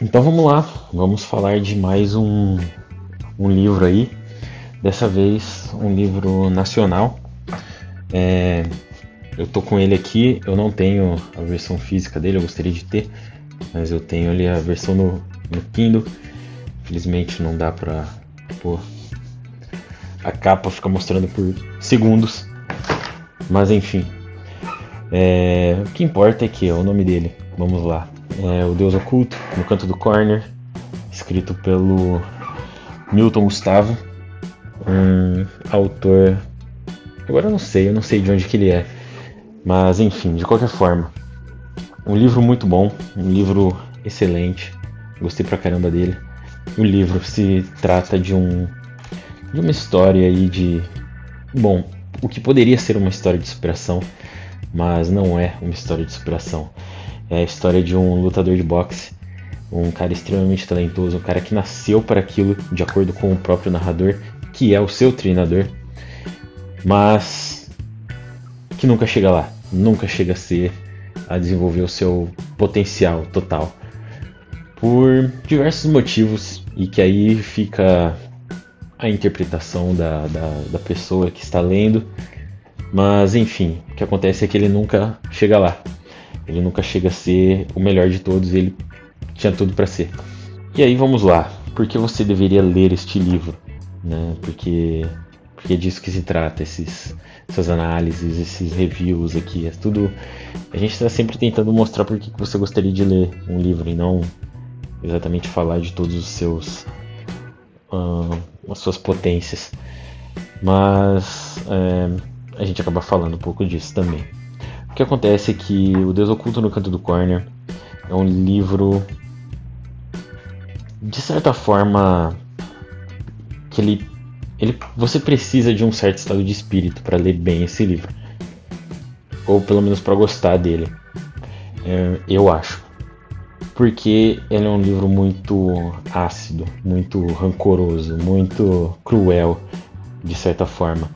Então vamos lá, vamos falar de mais um livro aí. Dessa vez um livro nacional. Eu tô com ele aqui, eu não tenho a versão física dele, eu gostaria de ter, mas eu tenho ali a versão no Kindle. Infelizmente não dá pra pôr a capa, fica mostrando por segundos, mas enfim. O que importa é que é o nome dele, vamos lá. O Deus Oculto, no Canto do Corner, escrito pelo Milton Gustavo, um autor. Agora eu não sei de onde que ele é, mas enfim, de qualquer forma, um livro muito bom, um livro excelente, gostei pra caramba dele. O livro se trata de uma história aí bom, o que poderia ser uma história de superação, mas não é uma história de superação. É a história de um lutador de boxe, um cara extremamente talentoso, um cara que nasceu para aquilo, de acordo com o próprio narrador, que é o seu treinador, mas que nunca chega lá, nunca chega a desenvolver o seu potencial total, por diversos motivos, e que aí fica a interpretação da pessoa que está lendo, mas enfim, o que acontece é que ele nunca chega lá, ele nunca chega a ser o melhor de todos, ele tinha tudo para ser. E aí vamos lá, por que você deveria ler este livro? Né? Porque é disso que se trata, essas análises, esses reviews aqui, é tudo. A gente está sempre tentando mostrar por que você gostaria de ler um livro e não exatamente falar de todos os seus as suas potências, mas a gente acaba falando um pouco disso também. O que acontece é que O Deus Oculto no Canto do Corner é um livro, de certa forma, que você precisa de um certo estado de espírito para ler bem esse livro, ou pelo menos para gostar dele, eu acho, porque ele é um livro muito ácido, muito rancoroso, muito cruel, de certa forma.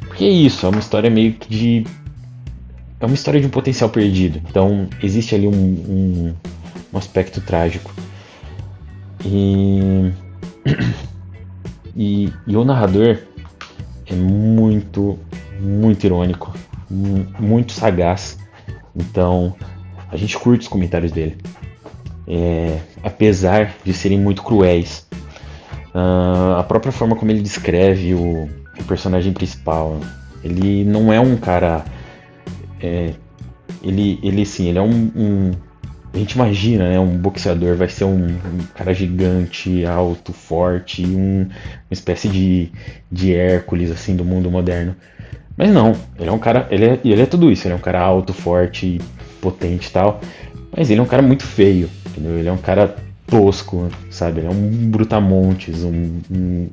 Porque é isso, é uma história meio que é uma história de um potencial perdido, então existe ali um aspecto trágico. E o narrador é muito irônico, muito sagaz, então a gente curte os comentários dele, apesar de serem muito cruéis. A própria forma como ele descreve o personagem principal, ele não é um cara, ele sim, ele é a gente imagina, né, um boxeador vai ser um cara gigante, alto, forte, uma espécie de Hércules assim do mundo moderno. Mas não, ele é um cara, ele é tudo isso, ele é um cara alto, forte, potente e tal, mas ele é um cara muito feio, entendeu? Ele é um cara tosco, sabe? Ele é um brutamontes, um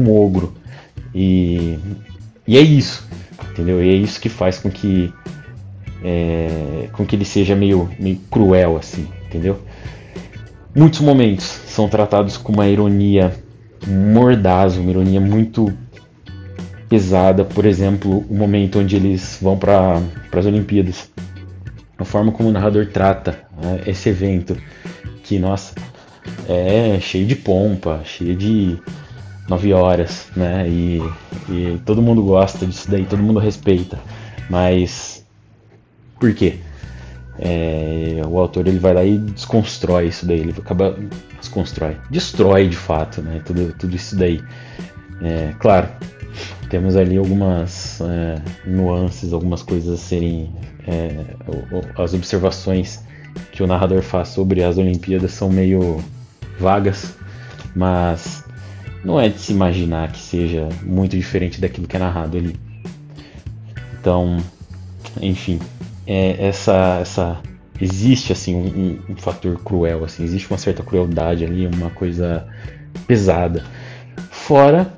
ogro. E é isso, entendeu? E é isso que faz com que ele seja meio cruel, assim, entendeu? Muitos momentos são tratados com uma ironia mordaz, uma ironia muito pesada. Por exemplo, o momento onde eles vão para as Olimpíadas, a forma como o narrador trata esse evento, que, nossa, é cheio de pompa, cheio de 9 horas, né? E todo mundo gosta disso daí, todo mundo respeita, mas por quê? O autor ele vai lá e desconstrói isso daí, ele acaba destrói de fato, né? Tudo isso daí. Claro, temos ali algumas nuances, algumas coisas a serem, as observações que o narrador faz sobre as Olimpíadas são meio vagas, mas não é de se imaginar que seja muito diferente daquilo que é narrado ali. Então, enfim, existe assim um fator cruel, assim, existe uma certa crueldade ali, uma coisa pesada. Fora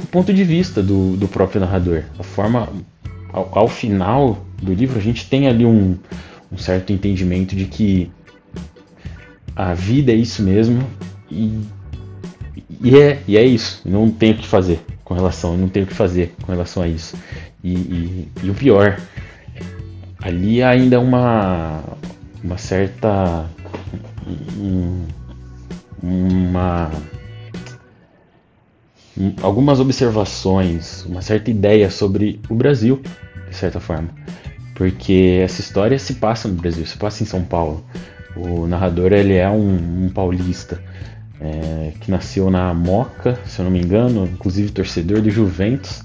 o ponto de vista do próprio narrador, a forma, ao final do livro a gente tem ali um certo entendimento de que a vida é isso mesmo e é isso, não tem o que fazer com relação a isso. E o pior, ali ainda uma certa algumas observações, uma certa ideia sobre o Brasil, de certa forma. Porque essa história se passa no Brasil, se passa em São Paulo. O narrador ele é um paulista que nasceu na Moca, se eu não me engano, inclusive torcedor do Juventus.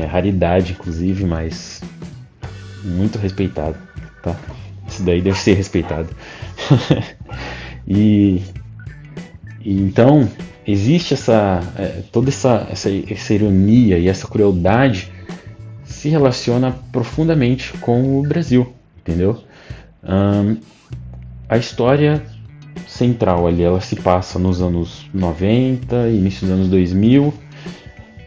Raridade, inclusive, mas muito respeitado, tá? Isso daí deve ser respeitado. e então existe toda essa ironia e essa crueldade se relaciona profundamente com o Brasil, entendeu? A história central ali, ela se passa nos anos 90, início dos anos 2000,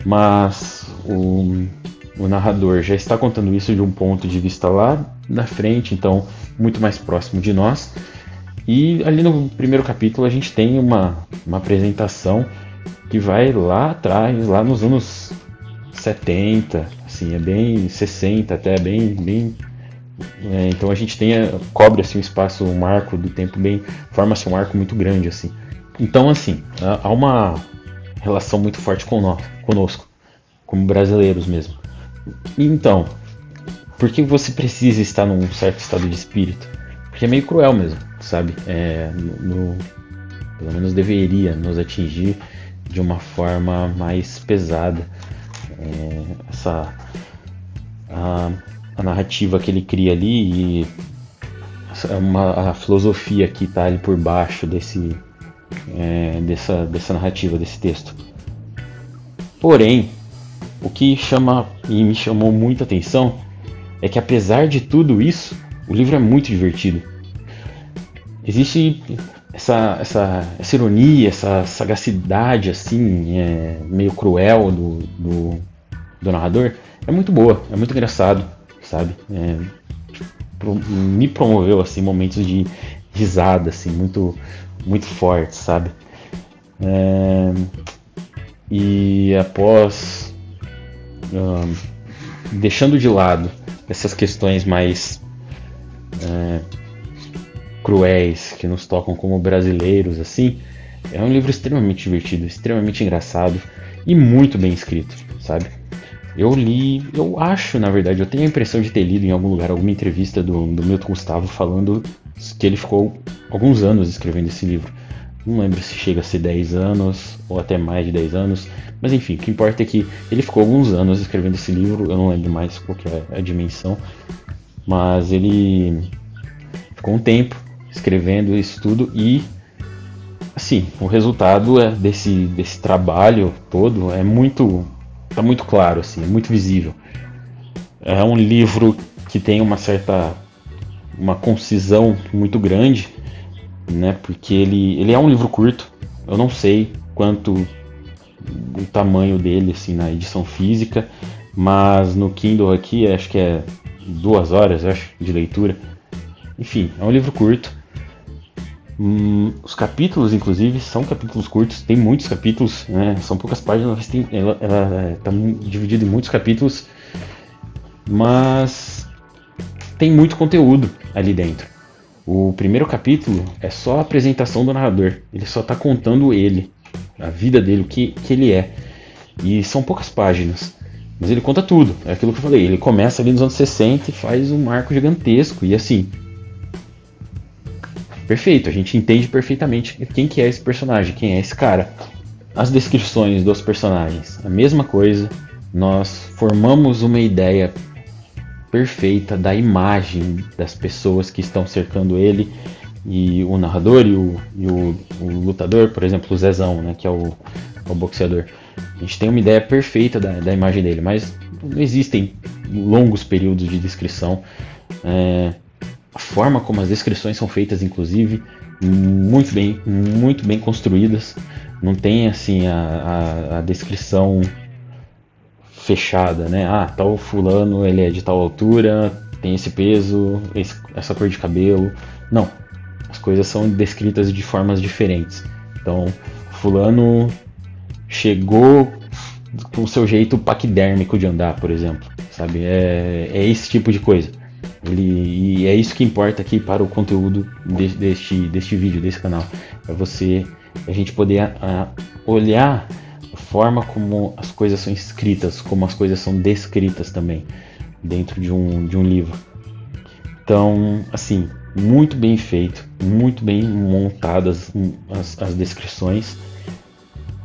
mas o narrador já está contando isso de um ponto de vista lá na frente, então muito mais próximo de nós. E ali no primeiro capítulo a gente tem uma apresentação que vai lá atrás, lá nos anos 70, assim, é bem 60 até, bem então a gente cobre assim um espaço, um arco do tempo forma-se um arco muito grande assim. Então assim, há uma relação muito forte conosco, como brasileiros mesmo. Então, por que você precisa estar num certo estado de espírito? Porque é meio cruel mesmo, sabe? Pelo menos deveria nos atingir de uma forma mais pesada. A narrativa que ele cria ali e a filosofia que está ali por baixo dessa narrativa, desse texto. Porém, o que me chamou muita atenção é que, apesar de tudo isso, o livro é muito divertido. Existe essa ironia, essa sagacidade assim, meio cruel do narrador. É muito boa, é muito engraçado, sabe? Me promoveu assim momentos de risada assim, muito muito fortes, sabe? E após deixando de lado essas questões mais cruéis que nos tocam como brasileiros, assim, é um livro extremamente divertido, extremamente engraçado e muito bem escrito, sabe? Eu acho, na verdade, eu tenho a impressão de ter lido em algum lugar alguma entrevista do Milton Gustavo falando que ele ficou alguns anos escrevendo esse livro. Não lembro se chega a ser 10 anos ou até mais de 10 anos, mas enfim, o que importa é que ele ficou alguns anos escrevendo esse livro, eu não lembro mais qual que é a dimensão, mas ele ficou um tempo escrevendo isso tudo e, assim, o resultado desse trabalho todo tá muito claro, assim, é muito visível. É um livro que tem uma concisão muito grande, né? Porque ele é um livro curto. Eu não sei quanto o tamanho dele assim na edição física, mas no Kindle aqui acho que é 2 horas, acho, de leitura. Enfim, é um livro curto. Os capítulos, inclusive, são capítulos curtos. Tem muitos capítulos, né? São poucas páginas, mas ela está dividida em muitos capítulos, mas tem muito conteúdo ali dentro. O primeiro capítulo é só a apresentação do narrador. Ele só está contando a vida dele, o que ele é. E são poucas páginas, mas ele conta tudo. É aquilo que eu falei. Ele começa ali nos anos 60 e faz um marco gigantesco. E assim, perfeito, a gente entende perfeitamente quem que é esse personagem, quem é esse cara. As descrições dos personagens, a mesma coisa. Nós formamos uma ideia perfeita da imagem das pessoas que estão cercando ele, e o narrador e o lutador, por exemplo, o Zezão, né, que é o boxeador. A gente tem uma ideia perfeita da imagem dele, mas não existem longos períodos de descrição. A forma como as descrições são feitas, inclusive, muito bem construídas. Não tem assim a descrição fechada, né? Tal fulano, ele é de tal altura, tem esse peso, essa cor de cabelo. Não, as coisas são descritas de formas diferentes. Então, fulano chegou com o seu jeito paquidérmico de andar, por exemplo, sabe? É esse tipo de coisa. E é isso que importa aqui para o conteúdo deste vídeo, desse canal. É a gente poder olhar forma como as coisas são escritas, como as coisas são descritas também dentro de um livro. Então, assim, muito bem feito, muito bem montadas as descrições,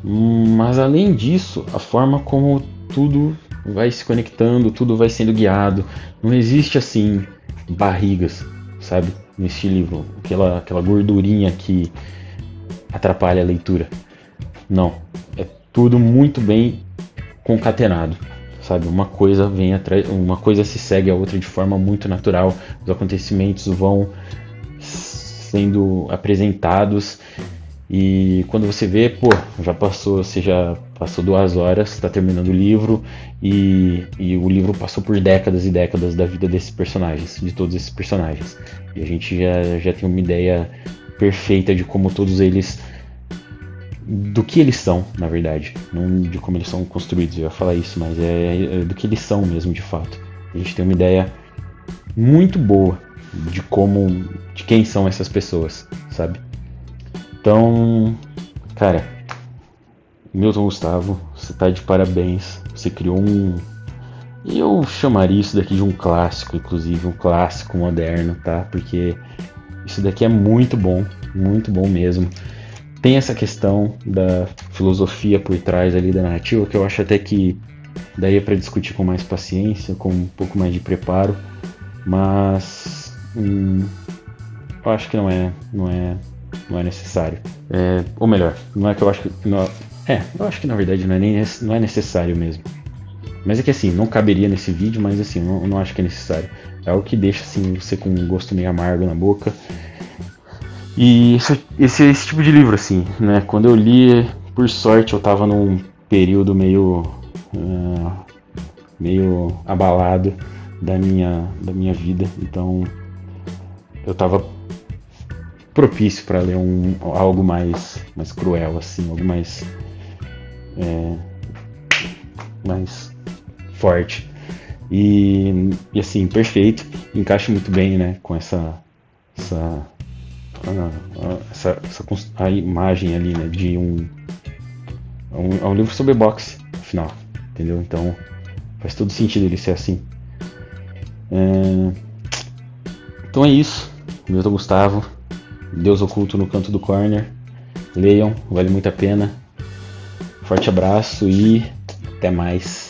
mas além disso, a forma como tudo vai se conectando, tudo vai sendo guiado. Não existe assim barrigas, sabe, nesse livro, aquela gordurinha que atrapalha a leitura. Não, é tudo muito bem concatenado, sabe? Uma coisa vem atrás, uma coisa se segue a outra de forma muito natural. Os acontecimentos vão sendo apresentados e quando você vê, pô, você já passou 2 horas, está terminando o livro e o livro passou por décadas e décadas da vida desses personagens, de todos esses personagens. E a gente já tem uma ideia perfeita de como todos eles, do que eles são, na verdade, não de como eles são construídos, eu ia falar isso, mas é do que eles são mesmo, de fato. A gente tem uma ideia muito boa de quem são essas pessoas, sabe? Então, cara, Milton Gustavo, você tá de parabéns. Você criou eu chamaria isso daqui de um clássico, inclusive um clássico moderno, tá? Porque isso daqui é muito bom mesmo. Tem essa questão da filosofia por trás ali da narrativa, que eu acho até que daria para discutir com mais paciência, com um pouco mais de preparo, mas eu acho que não é necessário. Ou melhor, não é que eu acho que eu acho que na verdade não é necessário mesmo. Mas é que assim, não caberia nesse vídeo, mas assim, eu não acho que é necessário. É algo que deixa assim você com um gosto meio amargo na boca. E esse tipo de livro, assim, né? Quando eu li, por sorte, eu tava num período meio abalado da minha vida, então eu tava propício para ler algo mais cruel, assim, algo mais forte. E assim, perfeito, encaixa muito bem, né, com a imagem ali, né, de é um livro sobre boxe, afinal, entendeu? Então faz todo sentido ele ser assim. Então é isso, Milton Gustavo, Deus Oculto no Canto do Corner. Leiam, vale muito a pena. Forte abraço e até mais.